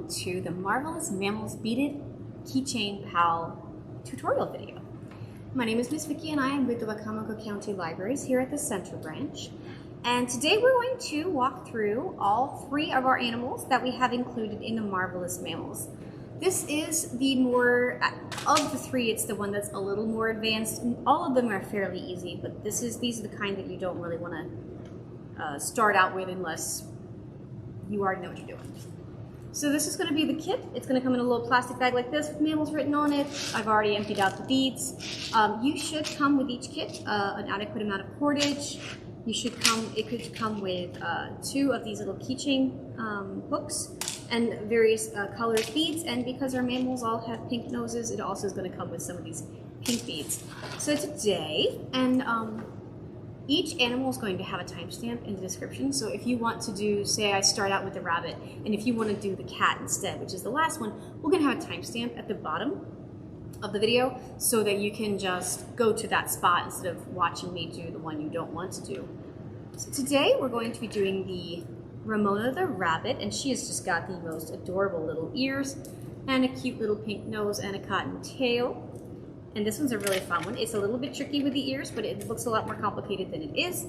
welcome to the Marvelous Mammals Beaded Keychain Pal tutorial video. My name is Miss Vicky and I am with the Wicomico County Libraries here at the Center Branch. And today we're going to walk through all three of our animals that we have included in the Marvelous Mammals. This is the more, of the three, it's the one that's a little more advanced. All of them are fairly easy, but these are the kind that you don't really want to start out with unless you already know what you're doing. So this is going to be the kit. It's going to come in a little plastic bag like this with mammals written on it. I've already emptied out the beads. You should come with each kit an adequate amount of cordage. It could come with 2 of these little keychain hooks and various colored beads. And because our mammals all have pink noses, it also is going to come with some of these pink beads. So today, each animal is going to have a timestamp in the description. So if you want to do, say I start out with the rabbit, and if you want to do the cat instead, which is the last one, we're going to have a timestamp at the bottom of the video so that you can just go to that spot instead of watching me do the one you don't want to do. So today we're going to be doing the Ramona the rabbit, and she has just got the most adorable little ears and a cute little pink nose and a cotton tail. And this one's a really fun one. It's a little bit tricky with the ears, but it looks a lot more complicated than it is.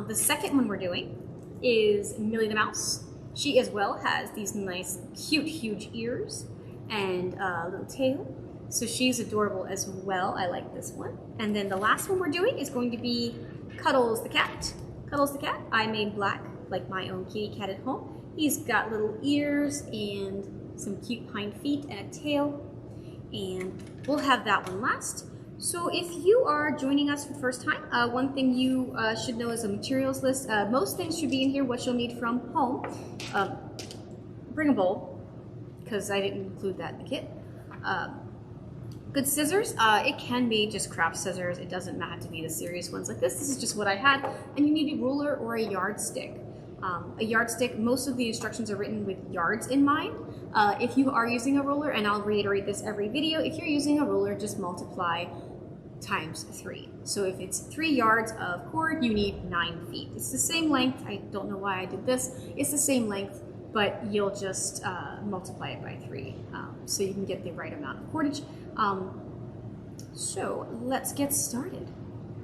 The second one we're doing is Millie the Mouse. She as well has these nice, cute, huge ears and a little tail. So she's adorable as well. I like this one. And then the last one we're doing is going to be Cuddles the cat. Cuddles the cat, I made black, like my own kitty cat at home. He's got little ears and some cute hind feet and a tail. And we'll have that one last. So if you are joining us for the first time, one thing you should know is a materials list. Most things should be in here, what you'll need from home. Bring a bowl, because I didn't include that in the kit. Good scissors. It can be just craft scissors. It doesn't have to be the serious ones like this. This is just what I had. And you need a ruler or a yardstick. A yardstick, most of the instructions are written with yards in mind. If you are using a ruler, and I'll reiterate this every video, if you're using a ruler, just multiply times 3. So if it's 3 yards of cord, you need 9 feet. It's the same length. I don't know why I did this. It's the same length, but you'll just multiply it by 3 so you can get the right amount of cordage. So let's get started.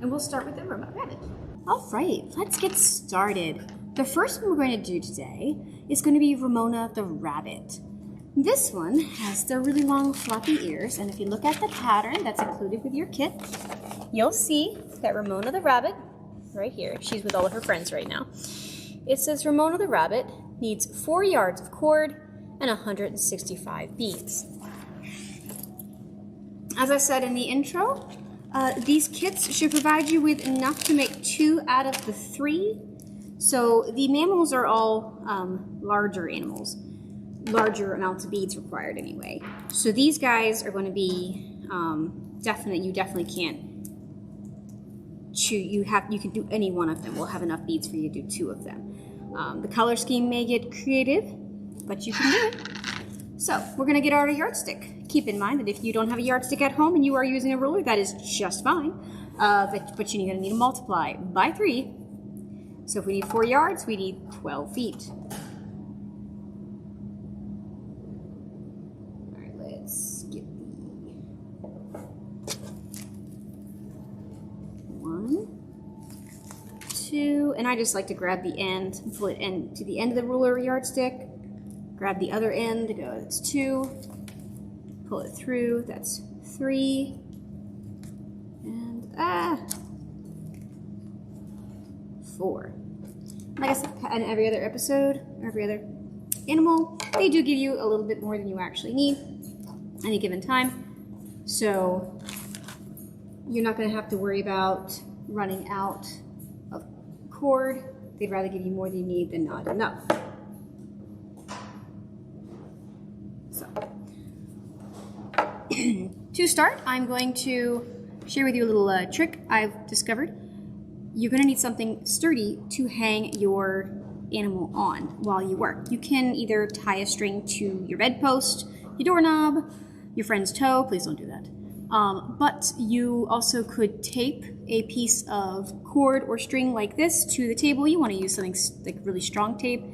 And we'll start with the robot rabbit. All right, let's get started. The first one we're going to do today is going to be Ramona the rabbit. This one has the really long floppy ears, and if you look at the pattern that's included with your kit, you'll see that Ramona the rabbit, right here, she's with all of her friends right now. It says Ramona the rabbit needs 4 yards of cord and 165 beads. As I said in the intro, these kits should provide you with enough to make 2 out of the 3. So the mammals are all larger animals, larger amounts of beads required anyway. So these guys are going to be you definitely can't choose. You can do any one of them. We'll have enough beads for you to do 2 of them. The color scheme may get creative, but you can do it. So we're going to get our yardstick. Keep in mind that if you don't have a yardstick at home and you are using a ruler, that is just fine. But you're going to need to multiply by 3. So if we need 4 yards, we need 12 feet. All right, let's get the 1, 2, and I just like to grab the end, pull it to the end of the ruler or yardstick, grab the other end, go, that's 2, pull it through, that's 3, and 4. Like I said, in every other episode, every other animal, they do give you a little bit more than you actually need any given time. So you're not going to have to worry about running out of cord. They'd rather give you more than you need than not enough. So to start, I'm going to share with you a little trick I've discovered. You're going to need something sturdy to hang your animal on while you work. You can either tie a string to your bedpost, your doorknob, your friend's toe. Please don't do that. But you also could tape a piece of cord or string like this to the table. You want to use something like really strong tape.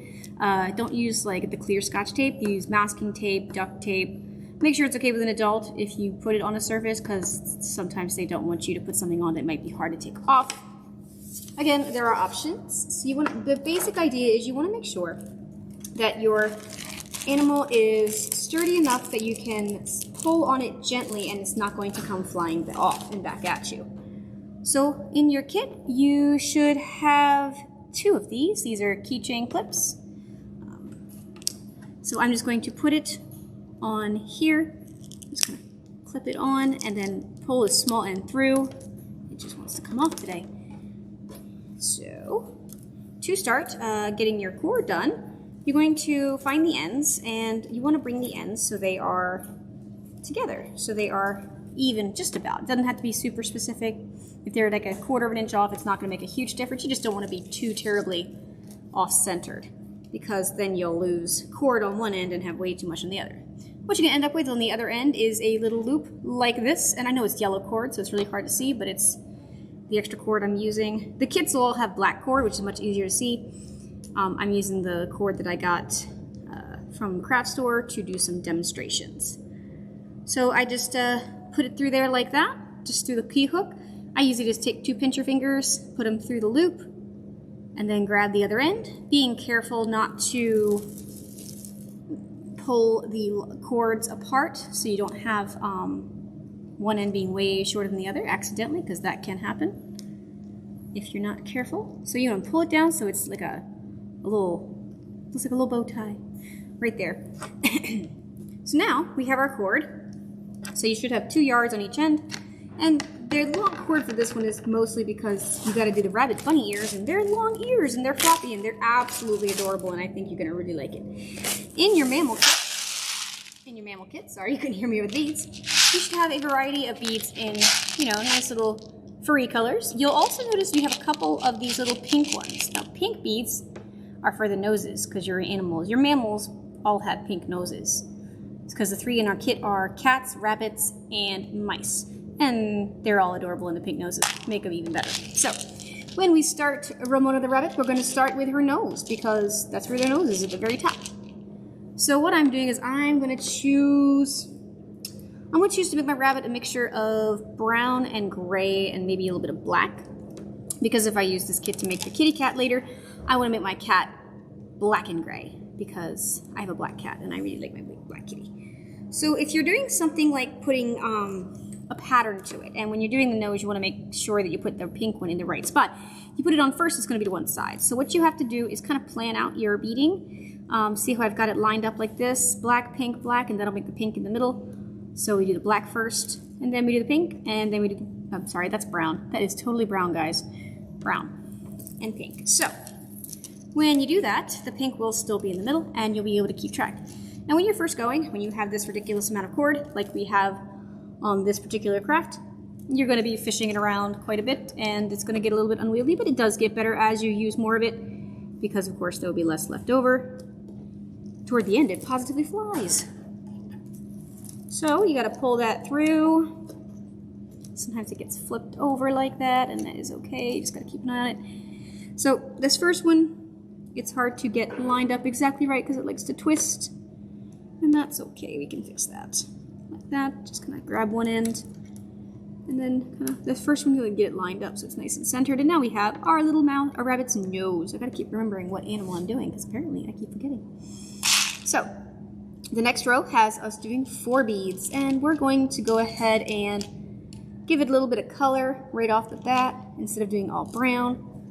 Don't use like the clear Scotch tape. Use masking tape, duct tape. Make sure it's okay with an adult if you put it on a surface, because sometimes they don't want you to put something on that might be hard to take off. Again, there are options. So the basic idea is you want to make sure that your animal is sturdy enough that you can pull on it gently and it's not going to come flying off and back at you. So in your kit, you should have 2 of these. These are keychain clips. So I'm just going to put it on here. I'm just going to clip it on and then pull a small end through. It just wants to come off today. So to start getting your cord done, you're going to find the ends, and you want to bring the ends so they are together, so they are even just about. It doesn't have to be super specific. If they're like a 1/4 of an inch off, it's not going to make a huge difference. You just don't want to be too terribly off-centered, because then you'll lose cord on one end and have way too much on the other. What you're going to end up with on the other end is a little loop like this, and I know it's yellow cord, so it's really hard to see, but it's the extra cord I'm using. The kits will all have black cord, which is much easier to see. I'm using the cord that I got from the craft store to do some demonstrations. So I just put it through there like that, just through the key hook. I usually just take 2 pincher fingers, put them through the loop, and then grab the other end, being careful not to pull the cords apart so you don't have one end being way shorter than the other accidentally, because that can happen if you're not careful. So you want to pull it down so it's like looks like a little bow tie right there. So now we have our cord. So you should have 2 yards on each end, and the long cord for this one is mostly because you got to do the rabbit bunny ears, and they're long ears and they're floppy and they're absolutely adorable, and I think you're gonna really like it. In your mammal kit, sorry, you couldn't hear me with beads. You should have a variety of beads in, nice little furry colors. You'll also notice you have a couple of these little pink ones. Now, pink beads are for the noses, because your mammals all have pink noses. It's because the 3 in our kit are cats, rabbits, and mice. And they're all adorable, and the pink noses make them even better. So, when we start Ramona the rabbit, we're going to start with her nose, because that's where their nose is, at the very top. So what I'm doing is I'm going to choose to make my rabbit a mixture of brown and gray and maybe a little bit of black. Because if I use this kit to make the kitty cat later, I want to make my cat black and gray, because I have a black cat and I really like my black kitty. So if you're doing something like putting a pattern to it, and when you're doing the nose, you want to make sure that you put the pink one in the right spot. You put it on first, it's going to be to one side. So what you have to do is kind of plan out your beading. See how I've got it lined up like this, black, pink, black, and that'll make the pink in the middle. So we do the black first, and then we do the pink, and then we do the, I'm sorry, that's brown. That is totally brown, guys. Brown and pink. So when you do that, the pink will still be in the middle, and you'll be able to keep track. Now when you're first going, when you have this ridiculous amount of cord, like we have on this particular craft, you're going to be fishing it around quite a bit, and it's going to get a little bit unwieldy, but it does get better as you use more of it, because of course there will be less left over. Toward the end, it positively flies. So you got to pull that through. Sometimes it gets flipped over like that, and that is okay. You just got to keep an eye on it. So this first one, it's hard to get lined up exactly right because it likes to twist, and that's okay. We can fix that like that. Just kind of grab one end, and then kind of the first one, you'll get it lined up so it's nice and centered. And now we have our little mouth, our rabbit's nose. I got to keep remembering what animal I'm doing, because apparently I keep forgetting. So the next row has us doing 4 beads, and we're going to go ahead and give it a little bit of color right off the bat. Instead of doing all brown,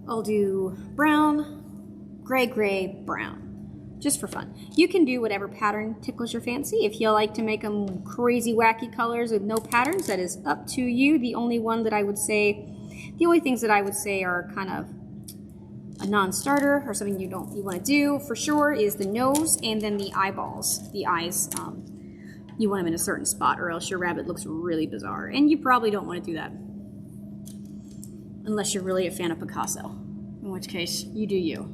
I'll do brown, gray, gray, brown, just for fun. You can do whatever pattern tickles your fancy. If you like to make them crazy, wacky colors with no patterns, that is up to you. The only things that I would say are kind of a non-starter, or something you want to do for sure, is the nose and then the eyeballs. The eyes, you want them in a certain spot, or else your rabbit looks really bizarre. And you probably don't want to do that unless you're really a fan of Picasso, in which case you do you.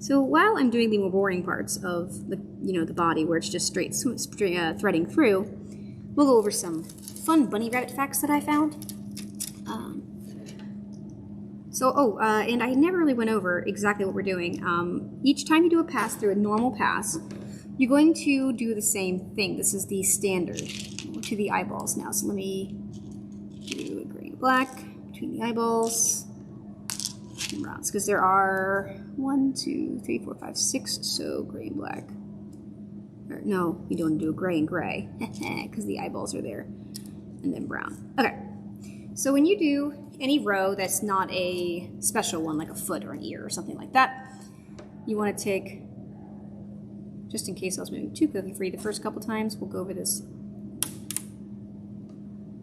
So while I'm doing the more boring parts of the, the body where it's just straight threading through, we'll go over some fun bunny rabbit facts that I found. And I never really went over exactly what we're doing. Each time you do a pass through a normal pass, you're going to do the same thing. This is the standard to the eyeballs now. So let me do a green and black between the eyeballs and browns, because there are 1, 2, 3, 4, 5, 6. So gray and black. Or, no, we don't do a gray and gray because the eyeballs are there, and then brown. Okay. So when you do any row that's not a special one, like a foot or an ear or something like that, you want to take, just in case I was moving too quickly for you the first couple times, we'll go over this.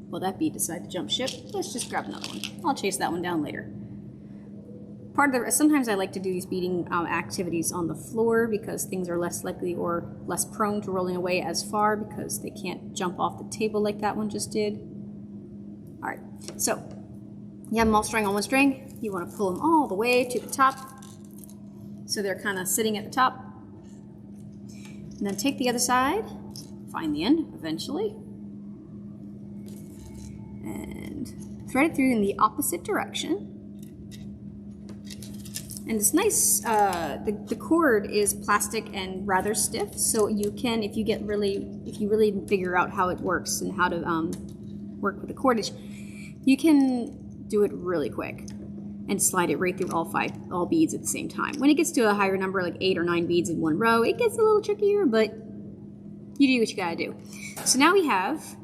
Well, that bee decided to jump ship. Let's just grab another one. I'll chase that one down later. Sometimes I like to do these beading activities on the floor because things are less likely or less prone to rolling away as far because they can't jump off the table like that one just did. All right, so you have them all strung on one string. You want to pull them all the way to the top so they're kind of sitting at the top. And then take the other side, find the end eventually, and thread it through in the opposite direction. And it's nice, the cord is plastic and rather stiff, so you can, if you really figure out how it works and how to work with the cordage, you can do it really quick and slide it right through all beads at the same time. When it gets to a higher number, like 8 or 9 beads in one row, it gets a little trickier, but you do what you gotta do. So now we have,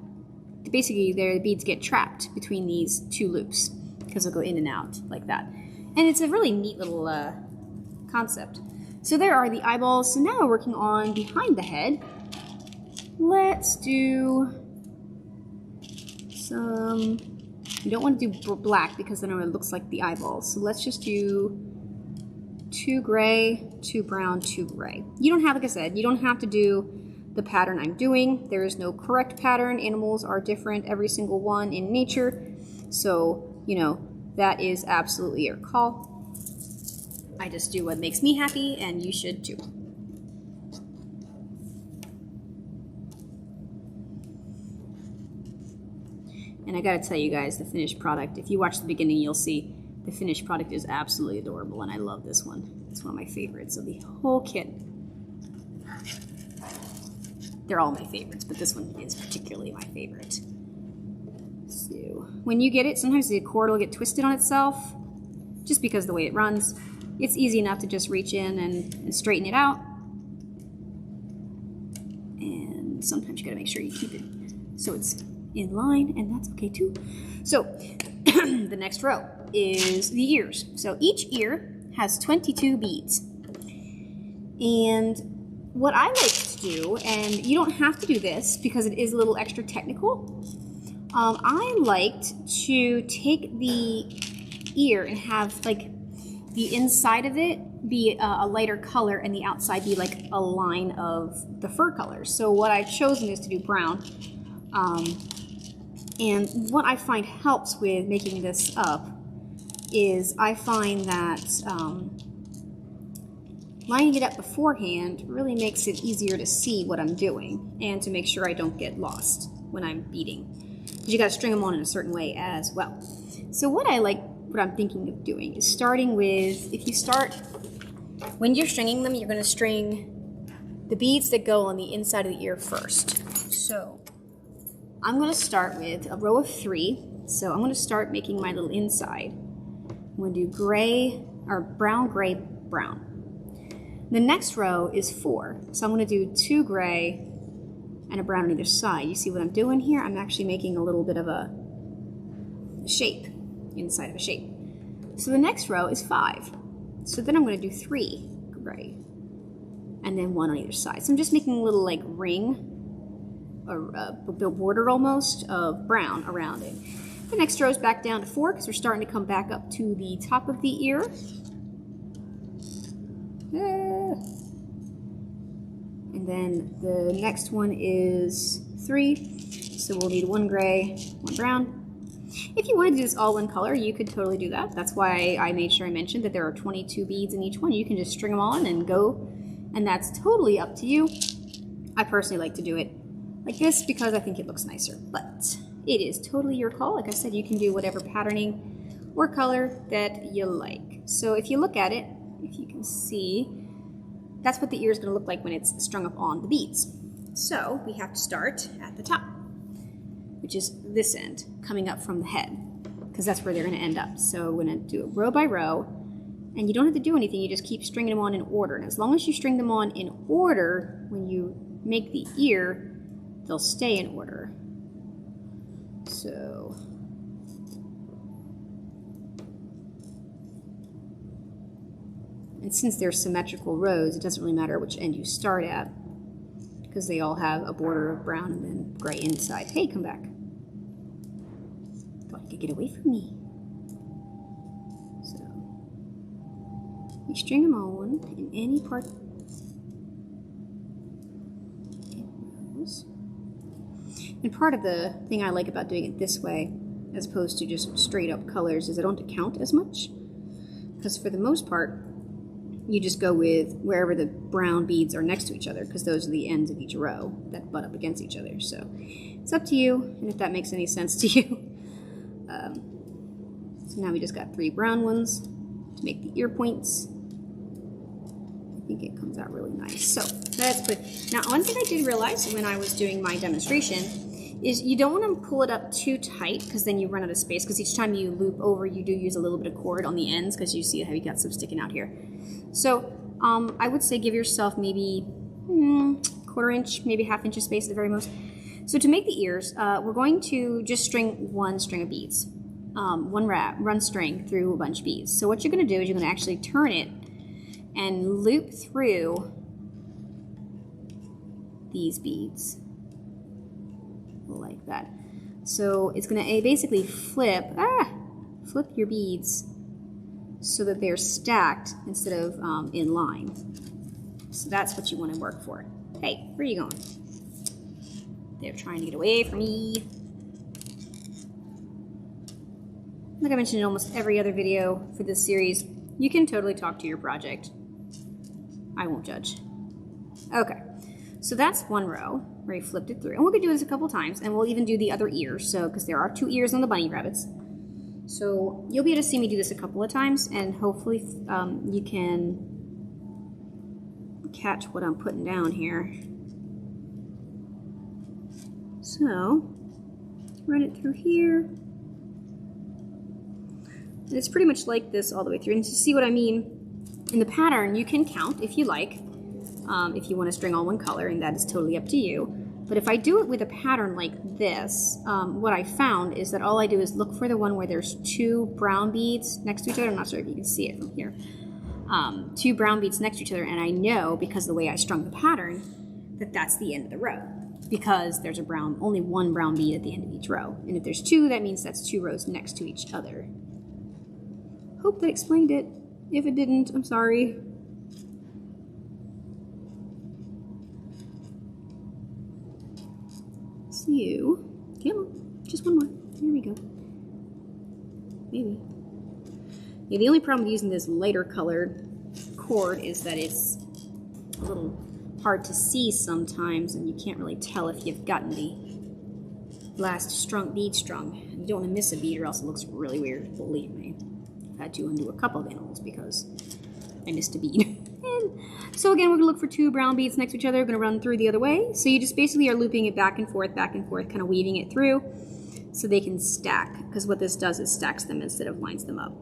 basically the beads get trapped between these 2 loops because they'll go in and out like that. And it's a really neat little concept. So there are the eyeballs. So now we're working on behind the head. Let's do some, you don't want to do black because then it looks like the eyeballs. So let's just do 2 gray, 2 brown, 2 gray. You don't have, like I said, you don't have to do the pattern I'm doing. There is no correct pattern. Animals are different, every single one in nature. So, that is absolutely your call. I just do what makes me happy, and you should too. And I gotta tell you guys, the finished product, if you watch the beginning, you'll see the finished product is absolutely adorable, and I love this one. It's one of my favorites of the whole kit. They're all my favorites, but this one is particularly my favorite. So when you get it, sometimes the cord will get twisted on itself just because of the way it runs. It's easy enough to just reach in and straighten it out. And sometimes you gotta make sure you keep it so it's in line, and that's okay too. So the next row is the ears. So each ear has 22 beads. And what I like to do, and you don't have to do this because it is a little extra technical, I liked to take the ear and have like the inside of it be a lighter color and the outside be like a line of the fur colors. So what I've chosen is to do brown. And what I find helps with making this up is I find that lining it up beforehand really makes it easier to see what I'm doing and to make sure I don't get lost when I'm beading. Because you gotta string them on in a certain way as well. So what I'm thinking of doing is starting with, when you're stringing them, you're gonna string the beads that go on the inside of the ear first. So I'm gonna start with a row of 3. So I'm gonna start making my little inside. I'm gonna do gray, or brown, gray, brown. The next row is 4. So I'm gonna do 2 gray and a brown on either side. You see what I'm doing here? I'm actually making a little bit of a shape, inside of a shape. So the next row is 5. So then I'm gonna do 3 gray and then 1 on either side. So I'm just making a little like ring, or a border almost, of brown around it. The next row is back down to 4 because we're starting to come back up to the top of the ear. And then the next one is 3. So we'll need 1 gray, 1 brown. If you wanted to do this all one color, you could totally do that. That's why I made sure I mentioned that there are 22 beads in each one. You can just string them all in and go, and that's totally up to you. I personally like to do it like this because I think it looks nicer, but it is totally your call. Like I said, you can do whatever patterning or color that you like. So if you look at it, if you can see, that's what the ear is going to look like when it's strung up on the beads. So we have to start at the top, which is this end coming up from the head, because that's where they're going to end up. So we're going to do it row by row, and you don't have to do anything. You just keep stringing them on in order. And as long as you string them on in order, when you make the ear, they'll stay in order. So and since they're symmetrical rows, it doesn't really matter which end you start at, because they all have a border of brown and then gray inside. Hey, come back. Thought you could get away from me. So you string them on in any part. And part of the thing I like about doing it this way, as opposed to just straight up colors, is I don't count as much. Because for the most part, you just go with wherever the brown beads are next to each other, because those are the ends of each row that butt up against each other. So it's up to you, and if that makes any sense to you. So now we just got 3 brown ones to make the ear points. I think it comes out really nice. So that's good. Now, one thing I did realize when I was doing my demonstration is you don't want to pull it up too tight, because then you run out of space, because each time you loop over, you do use a little bit of cord on the ends, because you see how you got some sticking out here. So I would say give yourself maybe 1/4 inch, maybe 1/2 inch of space at the very most. So to make the ears, we're going to just string one string of beads, one string through a bunch of beads. So what you're going to do is you're going to actually turn it and loop through these beads like that. So it's going to basically flip your beads so that they're stacked instead of in line. So that's what you want to work for. Hey, where are you going? They're trying to get away from me. Like I mentioned in almost every other video for this series, you can totally talk to your project. I won't judge. Okay, so that's one row where you flipped it through. And we're going to do this a couple times, and we'll even do the other ears, so because there are 2 ears on the bunny rabbits. So you'll be able to see me do this a couple of times, and hopefully you can catch what I'm putting down here. So run it through here. And it's pretty much like this all the way through. And to see what I mean, in the pattern, you can count if you like, if you want to string all one color, and that is totally up to you. But if I do it with a pattern like this, what I found is that all I do is look for the one where there's 2 brown beads next to each other. I'm not sure if you can see it from here. 2 brown beads next to each other, and I know, because of the way I strung the pattern, that that's the end of the row, because there's only 1 brown bead at the end of each row. And if there's 2, that means that's 2 rows next to each other. Hope that explained it. If it didn't, I'm sorry. So, come on, just one more. Here we go. Maybe. Yeah, the only problem with using this lighter colored cord is that it's a little hard to see sometimes, and you can't really tell if you've gotten the last bead strung. You don't want to miss a bead, or else it looks really weird, believe me. I've had to undo a couple of animals because I missed a bead. And so again, we're going to look for 2 brown beads next to each other. We're going to run through the other way. So you just basically are looping it back and forth, kind of weaving it through so they can stack. Because what this does is stacks them instead of lines them up.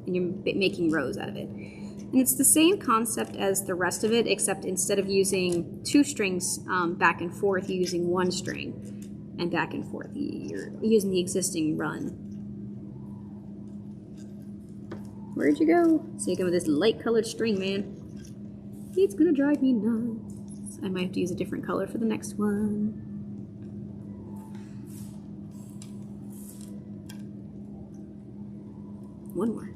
And you're making rows out of it. And it's the same concept as the rest of it, except instead of using 2 strings back and forth, you're using 1 string and back and forth. You're using the existing run. Where'd you go? So you go with this light colored string, man. It's gonna drive me nuts. I might have to use a different color for the next one. One more.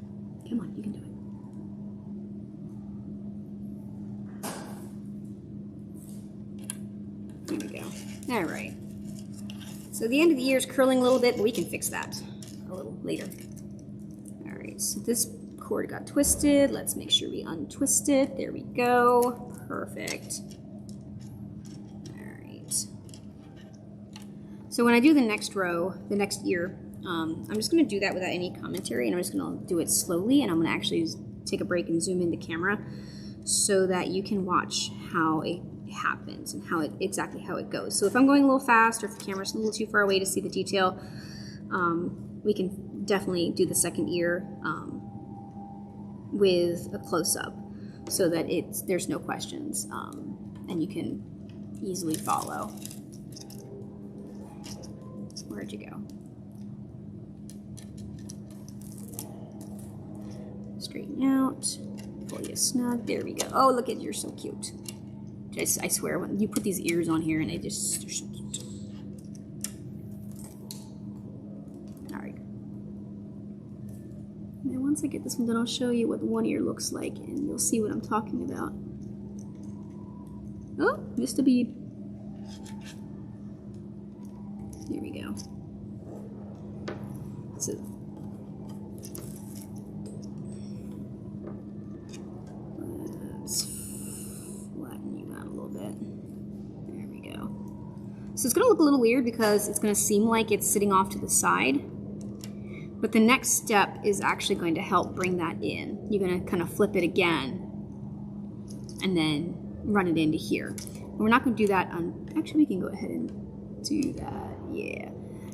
Come on, you can do it. There we go. All right. So the end of the ear is curling a little bit, but we can fix that a little later. All right, so this cord got twisted. Let's make sure we untwist it. There we go. Perfect. All right. So when I do the next row, the next ear, I'm just going to do that without any commentary, and I'm just going to do it slowly, and I'm going to actually take a break and zoom in the camera so that you can watch how it happens and how exactly how it goes. So if I'm going a little fast or if the camera's a little too far away to see the detail, we can definitely do the second ear with a close-up so that there's no questions and you can easily follow. Where'd you go? Straighten out, pull you snug. There we go. Oh, look at, you're so cute. I swear, when you put these ears on here and they're so cute. All right. Now once I get this one done, I'll show you what one ear looks like and you'll see what I'm talking about. Oh, missed a bead. Here we go. So, let's flatten you out a little bit. There we go. So it's going to look a little weird because it's going to seem like it's sitting off to the side. But the next step is actually going to help bring that in. You're going to kind of flip it again and then run it into here. And we're not going to do that on, actually we can go ahead and do that, yeah.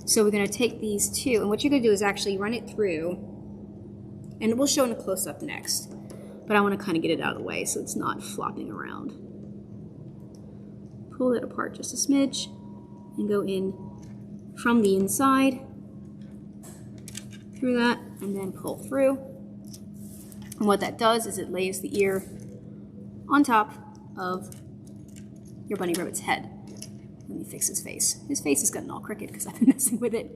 So we're going to take these two, and what you're going to do is actually run it through, and we'll show in a close-up next. But I want to kind of get it out of the way so it's not flopping around. Pull it apart just a smidge and go in from the inside through that and then pull through. And what that does is it lays the ear on top of your bunny rabbit's head. Let me fix his face. His face has gotten all crooked because I've been messing with it.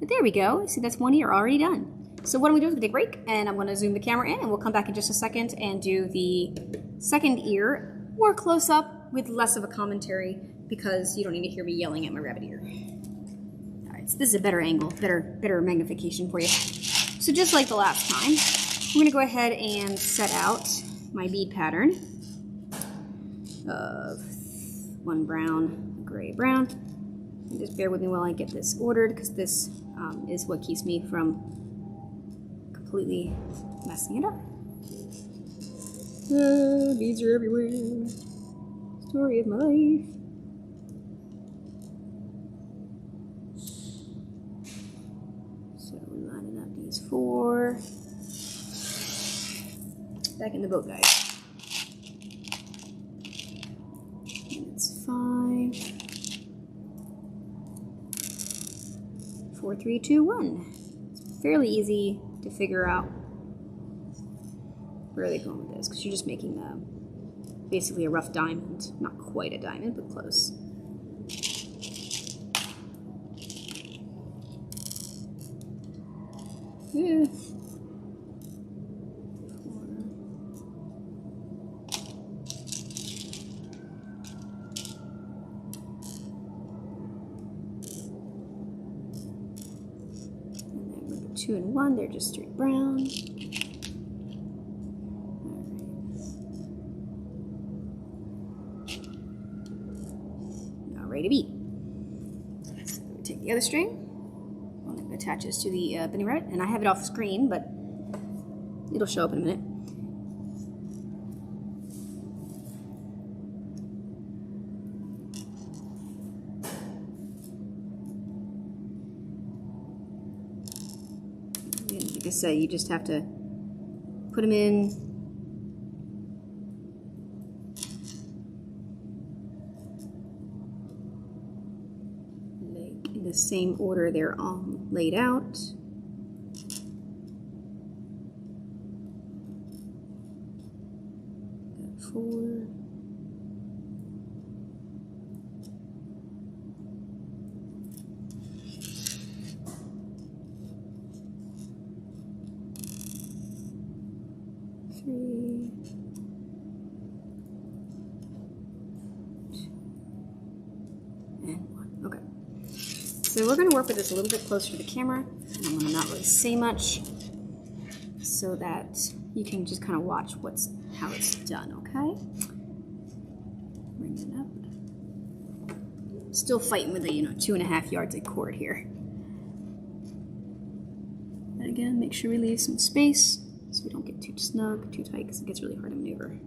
But there we go. See, that's one ear already done. So what I'm going to do is take a break, and I'm going to zoom the camera in, and we'll come back in just a second and do the second ear more close up with less of a commentary because you don't need to hear me yelling at my rabbit ear. All right, so this is a better angle, better magnification for you. So just like the last time, I'm going to go ahead and set out my bead pattern of one brown, gray, brown. And just bear with me while I get this ordered because this is what keeps me from completely messing it up. Beads are everywhere. Story of my life. So we're lining up these four. Back in the boat, guys. And it's 5. 4, 3, 2, 1. It's fairly easy to figure out where they're going with this because you're just making basically a rough diamond. Not quite a diamond, but close. Yeah. 4. And then with the 2 and 1, they're just straight brown. Ready to beat. So we take the other string, one that attaches to the bunny rabbit, and I have it off screen, but it'll show up in a minute. And like I said, you just have to put them in. The same order they're all laid out. Got 4. And 1. Okay. So we're going to work with this a little bit closer to the camera, and I'm going to not really say much so that you can just kind of watch how it's done, okay? Bring it up. Still fighting with the 2.5 yards of cord here. And again, make sure we leave some space so we don't get too snug, too tight, because it gets really hard to maneuver.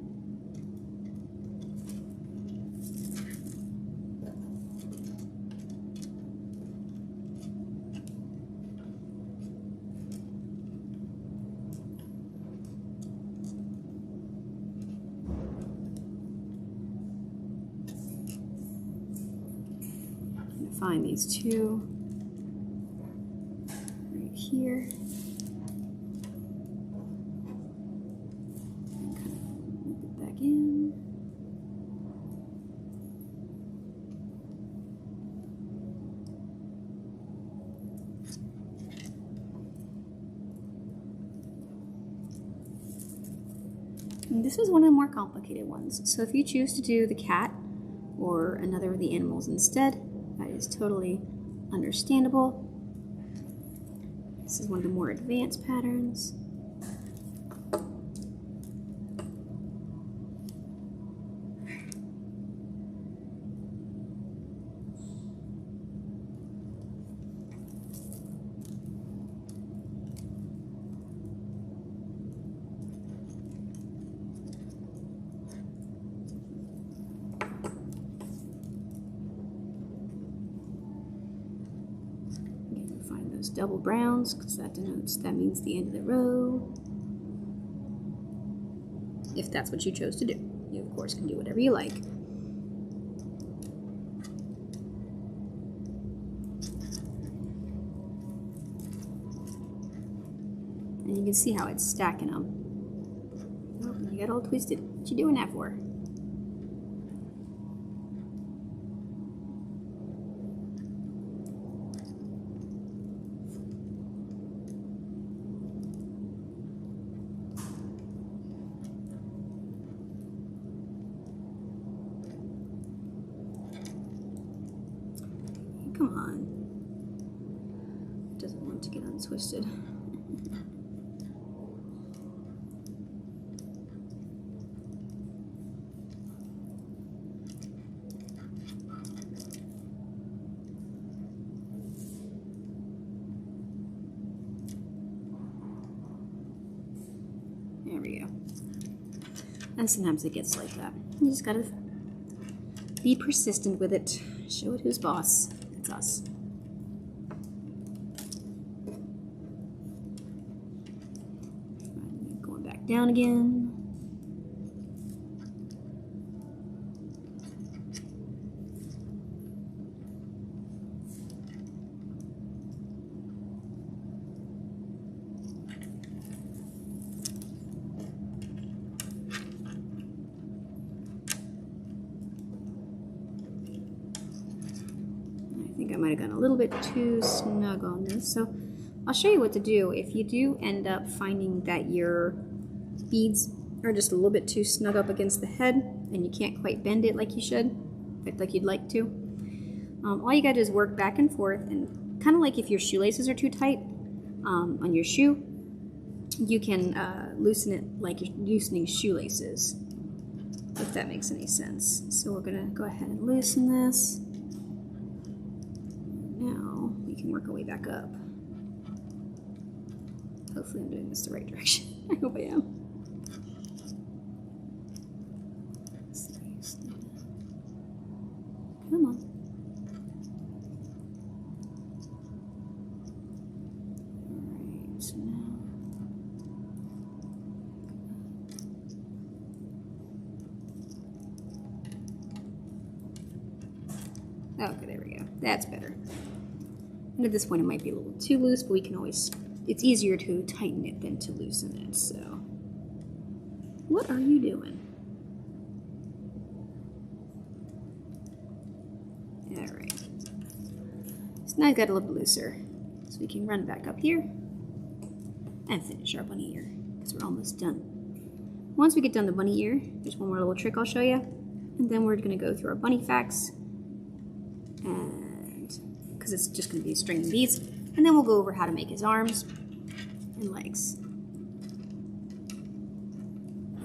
Find these two right here. And kind of move it back in. And this is one of the more complicated ones. So if you choose to do the cat or another of the animals instead, that is totally understandable. This is one of the more advanced patterns. Find those double browns because that means the end of the row. If that's what you chose to do. You of course can do whatever you like. And you can see how it's stacking them. Oh, you got all twisted. What you doing that for? Come on. It doesn't want to get untwisted. There we go. And sometimes it gets like that. You just gotta be persistent with it. Show it who's boss. It's us. Going back down again. I think I might have gotten a little bit too snug on this, so I'll show you what to do if you do end up finding that your beads are just a little bit too snug up against the head and you can't quite bend it like you should, like you'd like to. All you gotta do is work back and forth, and kind of like if your shoelaces are too tight on your shoe, you can loosen it like you're loosening shoelaces, if that makes any sense. So we're gonna go ahead and loosen this. Now we can work our way back up. Hopefully I'm doing this the right direction. I hope I am. Come on. Alright, so now. Okay, there we go. That's better. And at this point it might be a little too loose, but we can always, it's easier to tighten it than to loosen it, so. What are you doing? Alright. So now I've got a little bit looser. So we can run back up here and finish our bunny ear, because we're almost done. Once we get done the bunny ear, there's one more little trick I'll show you. And then we're gonna go through our bunny facts and point because it's just going to be a string of beads. And then we'll go over how to make his arms and legs.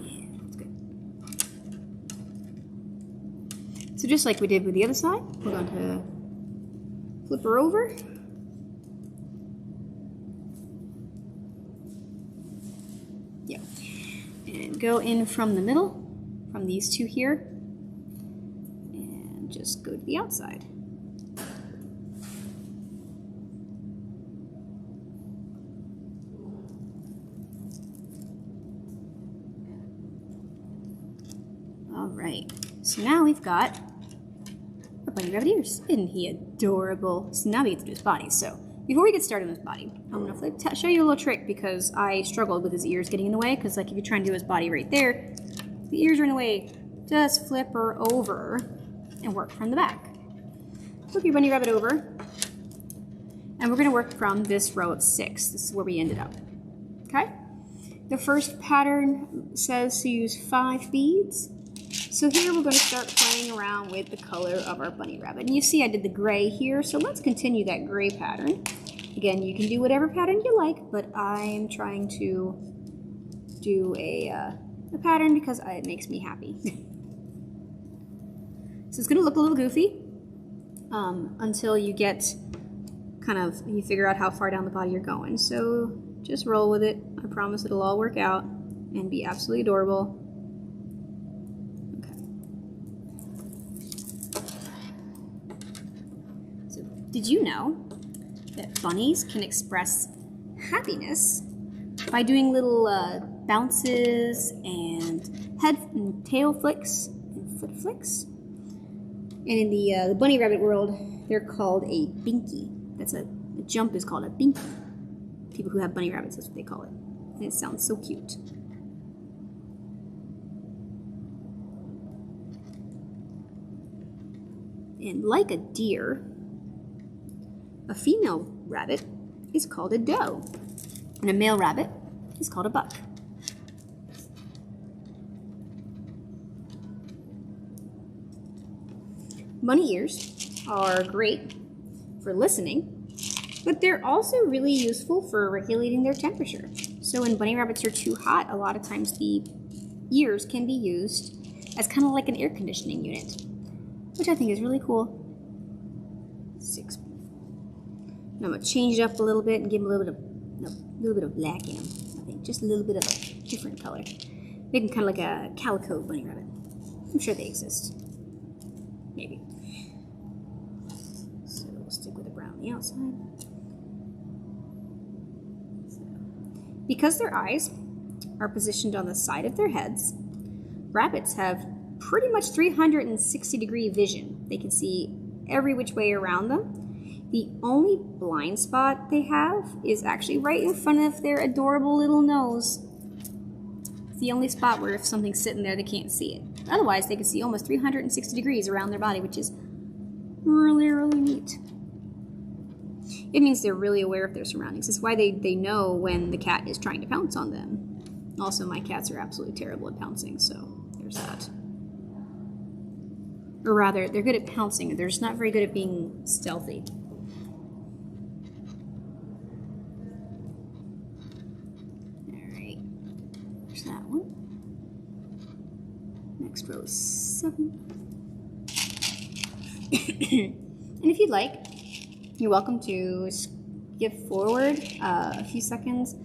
Yeah, that's good. So just like we did with the other side, we're going to flip her over. Yeah. And go in from the middle, from these two here, and just go to the outside. All right, so now we've got a bunny rabbit ears. Isn't he adorable? So now we get to do his body. So before we get started with his body, I'm gonna show you a little trick because I struggled with his ears getting in the way. Because like if you're trying to do his body right there, the ears are in the way. Just flip her over and work from the back. Flip your bunny rabbit over, and we're gonna work from this row of 6. This is where we ended up. Okay. The first pattern says to use 5 beads. So here we're going to start playing around with the color of our bunny rabbit. And you see I did the gray here, so let's continue that gray pattern. Again, you can do whatever pattern you like, but I'm trying to do a pattern because it makes me happy. So it's going to look a little goofy until you get you figure out how far down the body you're going. So just roll with it. I promise it'll all work out and be absolutely adorable. Did you know that bunnies can express happiness by doing little bounces and head and tail flicks and foot flicks? And in the bunny rabbit world, they're called a binky. A jump is called a binky. People who have bunny rabbits, that's what they call it. And it sounds so cute. And like a deer, a female rabbit is called a doe, and a male rabbit is called a buck. Bunny ears are great for listening, but they're also really useful for regulating their temperature. So when bunny rabbits are too hot, a lot of times the ears can be used as kind of like an air conditioning unit, which I think is really cool. 6. And I'm going to change it up a little bit and give him a little bit of black in him. I think just a little bit of a different color. Make him kind of like a calico bunny rabbit. I'm sure they exist. Maybe. So we'll stick with the brown on the outside. So, because their eyes are positioned on the side of their heads, rabbits have pretty much 360-degree vision. They can see every which way around them. The only blind spot they have is actually right in front of their adorable little nose. It's the only spot where if something's sitting there, they can't see it. Otherwise, they can see almost 360 degrees around their body, which is really, really neat. It means they're really aware of their surroundings. It's why they know when the cat is trying to pounce on them. Also, my cats are absolutely terrible at pouncing, so there's that. Or rather, they're good at pouncing. They're just not very good at being stealthy. That one. Next row is 7. And if you'd like, you're welcome to skip forward a few seconds,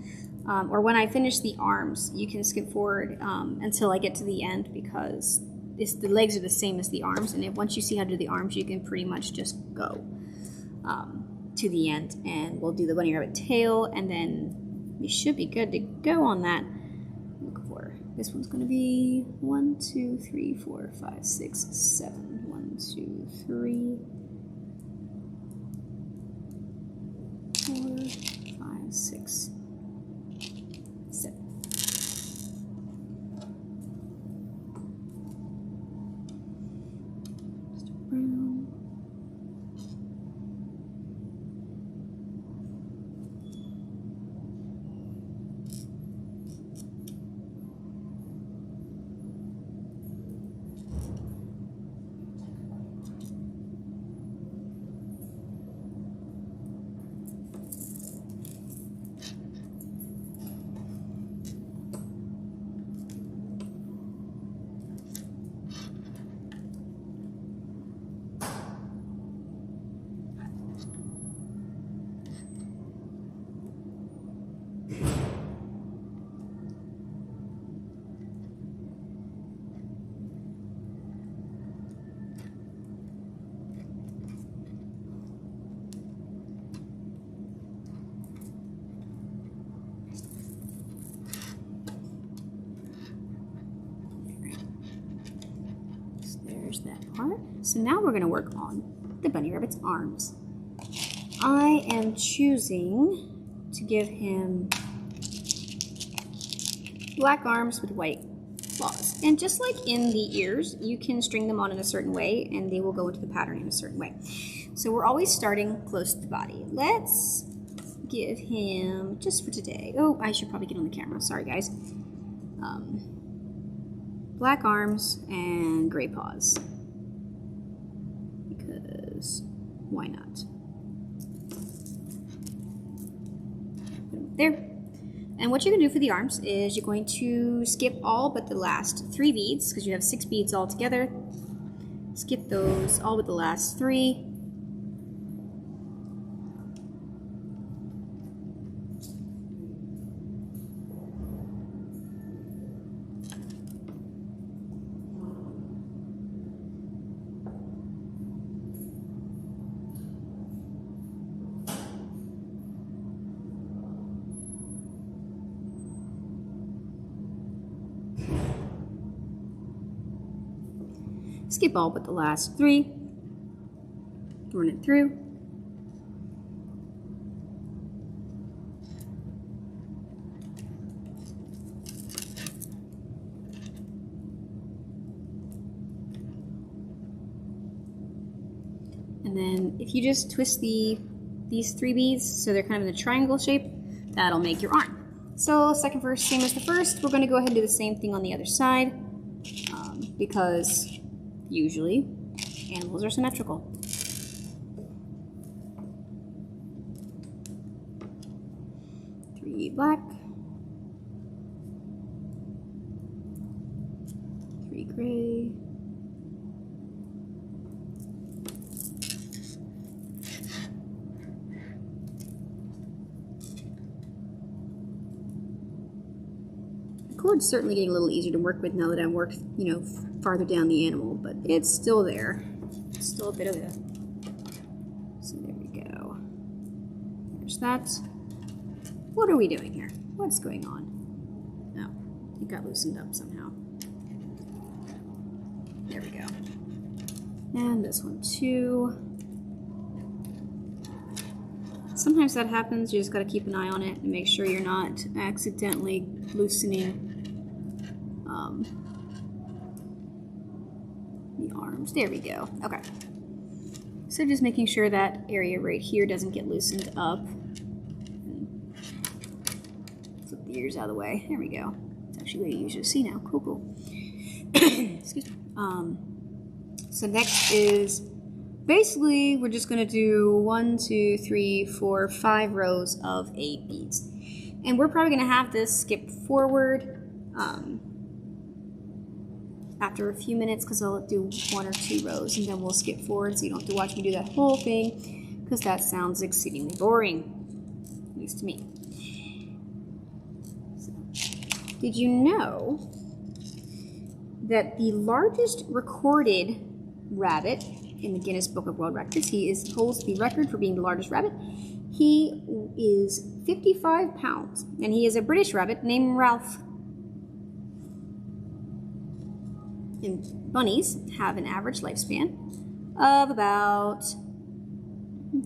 or when I finish the arms, you can skip forward until I get to the end because the legs are the same as the arms, and once you see how to do the arms, you can pretty much just go to the end, and we'll do the bunny rabbit tail, and then we should be good to go on that. This one's going to be 1, 2, 3, 4, 5, 6, 7. 1, 2, 3, 4, 5, 6, 7. Just around. So now we're going to work on the bunny rabbit's arms. I am choosing to give him black arms with white claws. And just like in the ears, you can string them on in a certain way and they will go into the pattern in a certain way. So we're always starting close to the body. Let's give him, just for today, oh, I should probably get on the camera, sorry guys. Black arms and gray paws. Because why not? There. And what you're going to do for the arms is you're going to skip all but the last 3 beads, because you have 6 beads all together. Skip those all but the last 3. Skip all but the last 3. Run it through. And then if you just twist these 3 beads so they're kind of in a triangle shape, that'll make your arm. So second verse, same as the first. We're going to go ahead and do the same thing on the other side because usually animals are symmetrical. Three black, 3 gray, the cord's certainly getting a little easier to work with now that I've worked, farther down the animal, but it's still there. It's still a bit of a... So there we go. There's that. What are we doing here? What's going on? Oh, it got loosened up somehow. There we go. And this one too. Sometimes that happens. You just got to keep an eye on it and make sure you're not accidentally loosening the arms. There we go. Okay. So just making sure that area right here doesn't get loosened up. Flip the ears out of the way. There we go. It's actually what you usually see now. Cool, cool. Excuse me. So next is basically we're just going to do 1, 2, 3, 4, 5 rows of 8 beads. And we're probably going to have this skip forward after a few minutes because I'll do 1 or 2 rows and then we'll skip forward so you don't have to watch me do that whole thing because that sounds exceedingly boring, at least to me. So, did you know that the largest recorded rabbit in the Guinness Book of World Records, holds the record for being the largest rabbit? He is 55 pounds and he is a British rabbit named Ralph. And bunnies have an average lifespan of about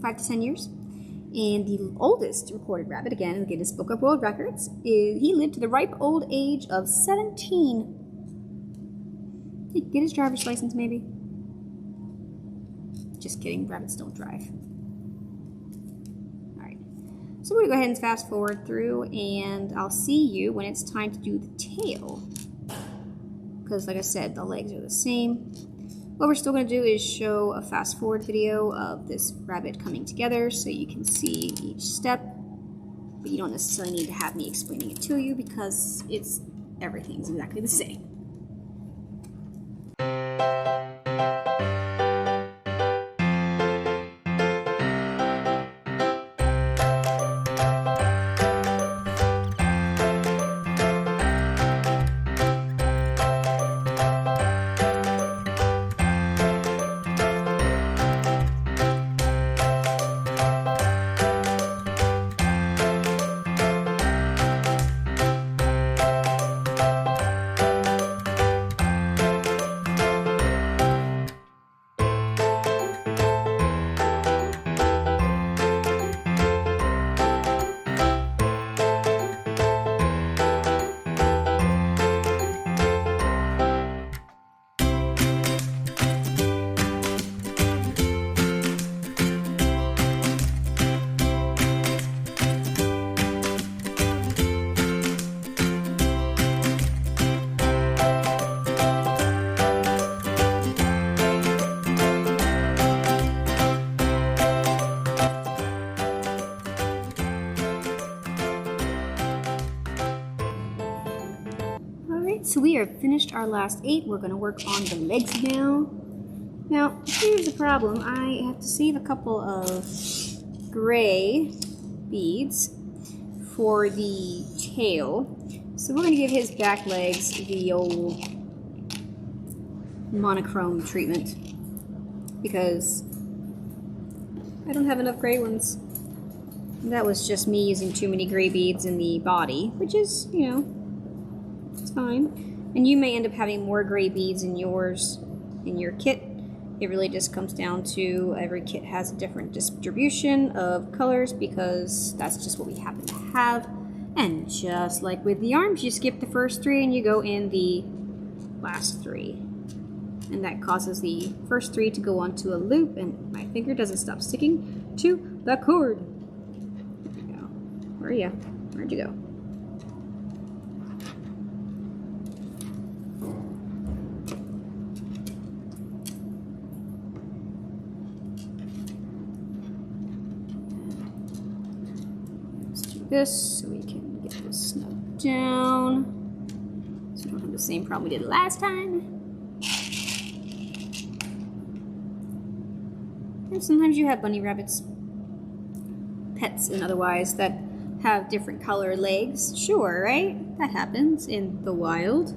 5 to 10 years. And the oldest recorded rabbit, again, in the Guinness Book of World Records, he lived to the ripe old age of 17. He'd get his driver's license, maybe. Just kidding, rabbits don't drive. Alright, so we're going to go ahead and fast forward through, and I'll see you when it's time to do the tail. Because like I said, the legs are the same. What we're still going to do is show a fast forward video of this rabbit coming together so you can see each step, but you don't necessarily need to have me explaining it to you because everything's exactly the same. so we have finished our last 8. We're going to work on the legs now. Now, here's the problem. I have to save a couple of gray beads for the tail. So we're going to give his back legs the old monochrome treatment because I don't have enough gray ones. That was just me using too many gray beads in the body, which is, you know, it's fine. And you may end up having more gray beads in yours, in your kit. It really just comes down to every kit has a different distribution of colors because that's just what we happen to have. And just like with the arms, you skip the first 3 and you go in the last 3. And that causes the first 3 to go onto a loop, and my finger doesn't stop sticking to the cord. There we go. Where are you? Where'd you go? Let's do this so we can get this snug down. So we don't have the same problem we did last time. And sometimes you have bunny rabbits, pets and otherwise, that have different color legs. Sure, right? That happens in the wild.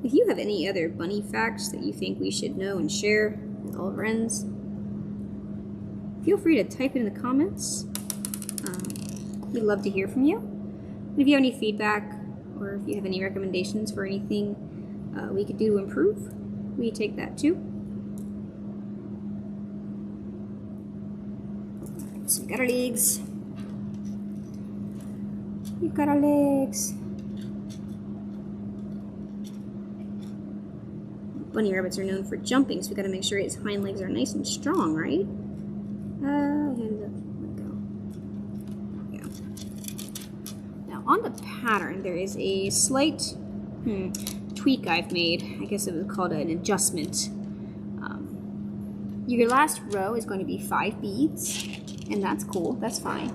If you have any other bunny facts that you think we should know and share with all friends, feel free to type it in the comments. We'd love to hear from you. And if you have any feedback or if you have any recommendations for anything we could do to improve, we take that too. So we got our legs. We've got our legs. Bunny rabbits are known for jumping, so we gotta make sure his hind legs are nice and strong, right? Hands up. Let go. Yeah. Now on the pattern, there is a slight tweak I've made. I guess it was called an adjustment. Your last row is going to be 5 beads, and that's cool. That's fine.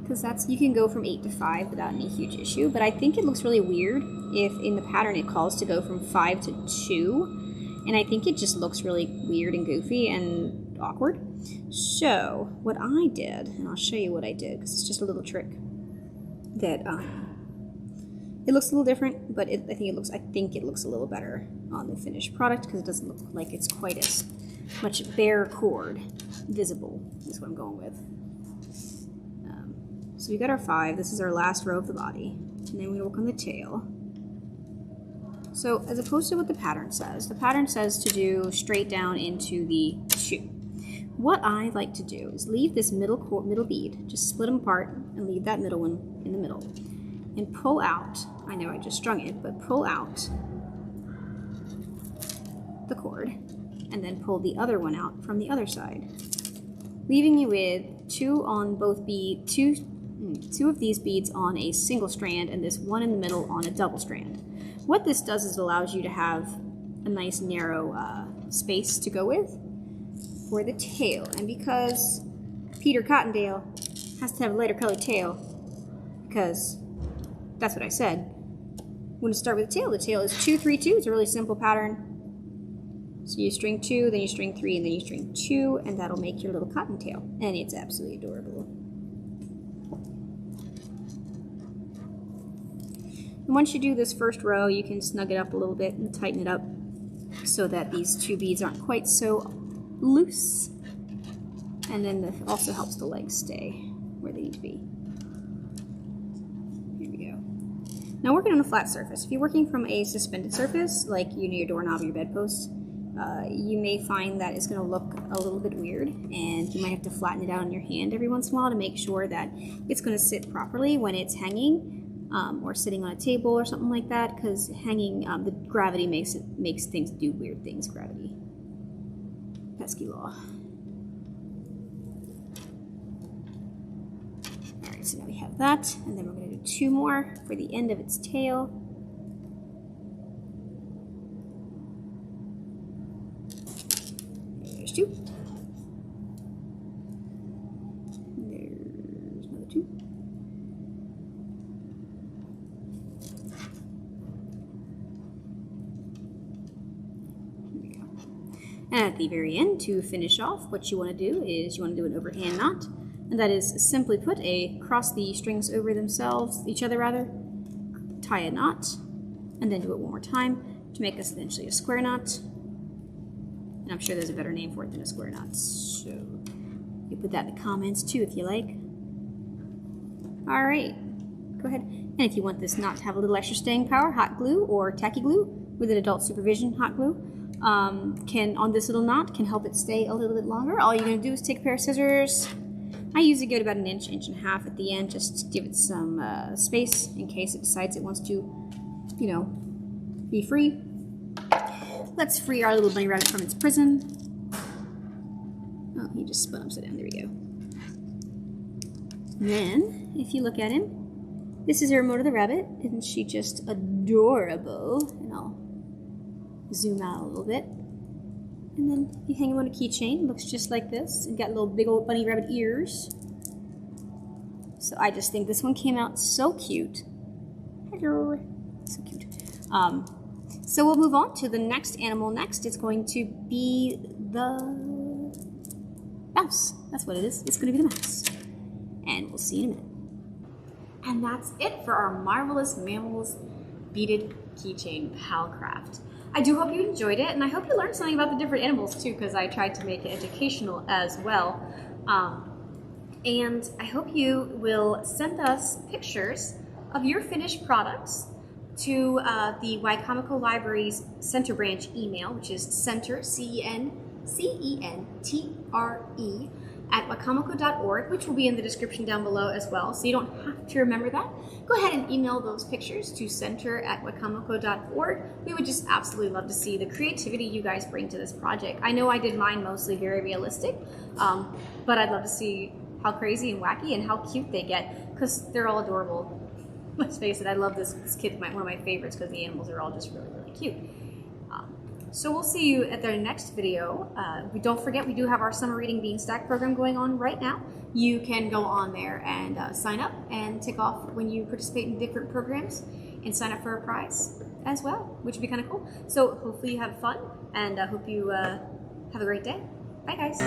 Because you can go from 8 to 5 without any huge issue. But I think it looks really weird if in the pattern it calls to go from 5 to 2, and I think it just looks really weird and goofy and awkward. So what I did, and I'll show you what I did because it's just a little trick that it looks a little different, but I think it looks a little better on the finished product because it doesn't look like it's quite as much bare cord visible. Is what I'm going with. So we got our 5. This is our last row of the body, and then we work on the tail. So as opposed to what the pattern says to do straight down into the 2. What I like to do is leave this middle bead, just split them apart and leave that middle one in the middle. And pull out, I know I just strung it, but pull out the cord and then pull the other one out from the other side, leaving you with 2 on both two of these beads on a single strand and this one in the middle on a double strand. What this does is it allows you to have a nice narrow space to go with for the tail. And because Peter Cottontail has to have a lighter colored tail, because that's what I said. We're going to start with the tail. The tail is 2, 3, 2. It's a really simple pattern. So you string 2, then you string 3, and then you string 2, and that'll make your little cottontail. And it's absolutely adorable. And once you do this first row, you can snug it up a little bit and tighten it up so that these 2 beads aren't quite so loose. And then it also helps the legs stay where they need to be. Now working on a flat surface. If you're working from a suspended surface, like your doorknob or your bedpost, you may find that it's going to look a little bit weird, and you might have to flatten it out on your hand every once in a while to make sure that it's going to sit properly when it's hanging or sitting on a table or something like that, because hanging, the gravity makes things do weird things, gravity. Pesky law. Alright, so now we have that, and then we're going to do 2 more for the end of its tail. There's 2. And at the very end, to finish off, what you want to do is you want to do an overhand knot. And that is simply put, cross the strings over themselves, each other rather, tie a knot, and then do it one more time to make this eventually a square knot. And I'm sure there's a better name for it than a square knot, so you put that in the comments too if you like. All right, go ahead. And if you want this knot to have a little extra staying power, hot glue or tacky glue with an adult supervision hot glue on this little knot can help it stay a little bit longer. All you're going to do is take a pair of scissors. I usually give it about an inch, inch and a half at the end, just to give it some space in case it decides it wants to, you know, be free. Let's free our little bunny rabbit from its prison. Oh, he just spun upside down. There we go. And then, if you look at him, this is Remote the rabbit. Isn't she just adorable? And I'll zoom out a little bit. And then you hang him on a keychain. Looks just like this. And got little big old bunny rabbit ears. So I just think this one came out so cute. Hello. So cute. So we'll move on to the next animal next. It's going to be the mouse. That's what it is. It's going to be the mouse. And we'll see you in a minute. And that's it for our Marvelous Mammals beaded keychain pal craft. I do hope you enjoyed it, and I hope you learned something about the different animals too, because I tried to make it educational as well. And I hope you will send us pictures of your finished products to the Wicomico Library's Center Branch email, which is center, C-E-N-C-E-N-T-R-E, at wicomico.org, which will be in the description down below as well, so you don't have to remember that. Go ahead and email those pictures to center@wicomico.org. We would just absolutely love to see the creativity you guys bring to this project. I know I did mine mostly very realistic, but I'd love to see how crazy and wacky and how cute they get, because they're all adorable. Let's face it, I love this kid, one of my favorites, because the animals are all just really, really cute. So we'll see you at the next video. Don't forget, we do have our Summer Reading Bean Stack program going on right now. You can go on there and sign up and tick off when you participate in different programs and sign up for a prize as well, which would be kind of cool. So hopefully you have fun, and I hope you have a great day. Bye guys.